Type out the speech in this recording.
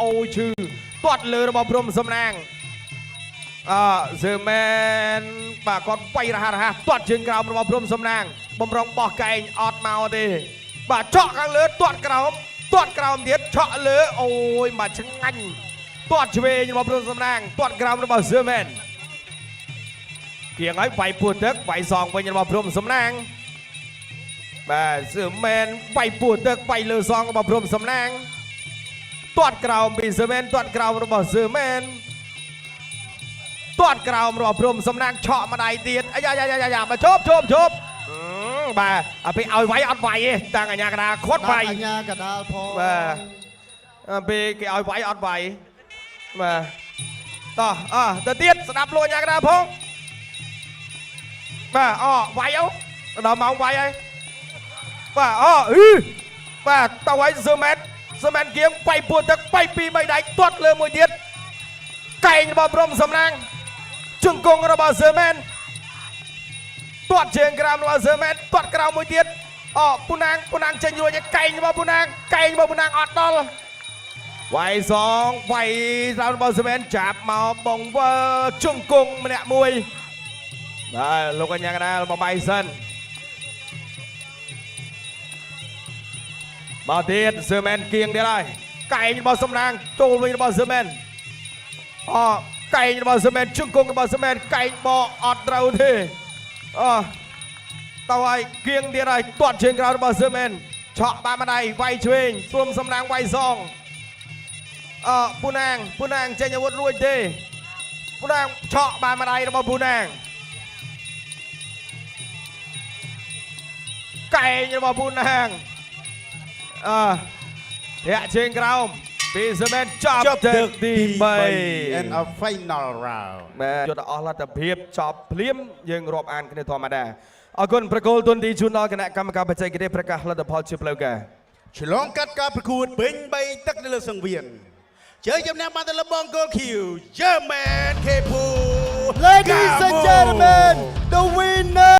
អូឈឺទាត់លើរបស់ព្រំសំណាងសឺមែនបាទគាត់វាយរហ័សទាត់ជើងក្រោមរបស់ព្រំសំណាងបំរុងបោះកែងអត់មកទេបាទឆក់ខាងលើទាត់ក្រោមទៀតឆក់លើអូយមកឆ្ងាញ់ទាត់ឆ្វេងរបស់ព្រំសំណាងទាត់ក្រោមរបស់សឺមែនគៀងហើយវាយពោះទឹកវាយសងវិញរបស់ព្រំសំណាងបាទសឺមែនវាយពោះទឹកវាយលើសងរបស់ព្រំសំណាងទាត់ក្រោមពីសឺមែនទាត់ក្រោមរបស់សឺមែនទាត់ក្រោមរបស់ព្រំសំណាងឆក់ម្ដាយទៀតអាយ៉ាមកជប់បាទអាពេលឲ្យវាយអត់វាយទេតាំងអាញាកដាខាត់វាយអាញាកដាលផងបាទអាពេលគេឲ្យវាយអត់វាយបាទទៅទៀតស្ដាប់លោកអាញាកដាផងបាទវាយដល់ម៉ោងវាយហើយបាទបាទទៅឲ្យសឺមែនគៀងវាយពួតទឹកវាយពី3ដៃទាត់លើមួយទៀតកែងរបស់ព្រំសំណាងជង្គង់របស់សឺមែនទាត់ជើងក្រោមរបស់សឺមែនទាត់ក្រោមមួយទៀតពូណាងចេញរួចកែងរបស់ពូណាងអត់ដល់វាយសងវាយក្រោមរបស់សឺមែនចាប់មកបងវើជង្គង់ម្នាក់មួយបាទលោកកញ្ញាកណ្ដាលបបៃសិនមកទៀតសឺមែនគៀងទៀតហើយកែងរបស់សំណាងចូលវិញរបស់សឺមែនកែងរបស់សឺមែនជង្គង់របស់សឺមែនកែងបកអត់ត្រូវទេទៅឲ្យគៀងទៀតហើយទាត់ជើងក្រោមរបស់សឺមែនឆក់បានម្ដាយវាយឆ្វេងព្រំសំណាងវាយសងពូណាងចេញអាវុធរួចទេពូណាងឆក់បានម្ដាយរបស់ពូណាងកែងរបស់ពូណាងធាក់ជើងក្រោមពីសឺមែនចាប់ទឹកទី3 and a final round បាទយកដល់អស់លទ្ធភាពចប់ភ្លាមយើងរាប់អានគ្នាធម្មតាអរគុណប្រកូលទុនទីជូនដល់គណៈកម្មការបច្ចេកទេសប្រកាសលទ្ធផលជាផ្លូវការឆ្លងកាត់ការប្រកួតពេញ3ទឹកនៅលើសង្វៀនជើងចំណេះបានទៅលើបង Goal Q German Kepu Ladies and gentlemen the winner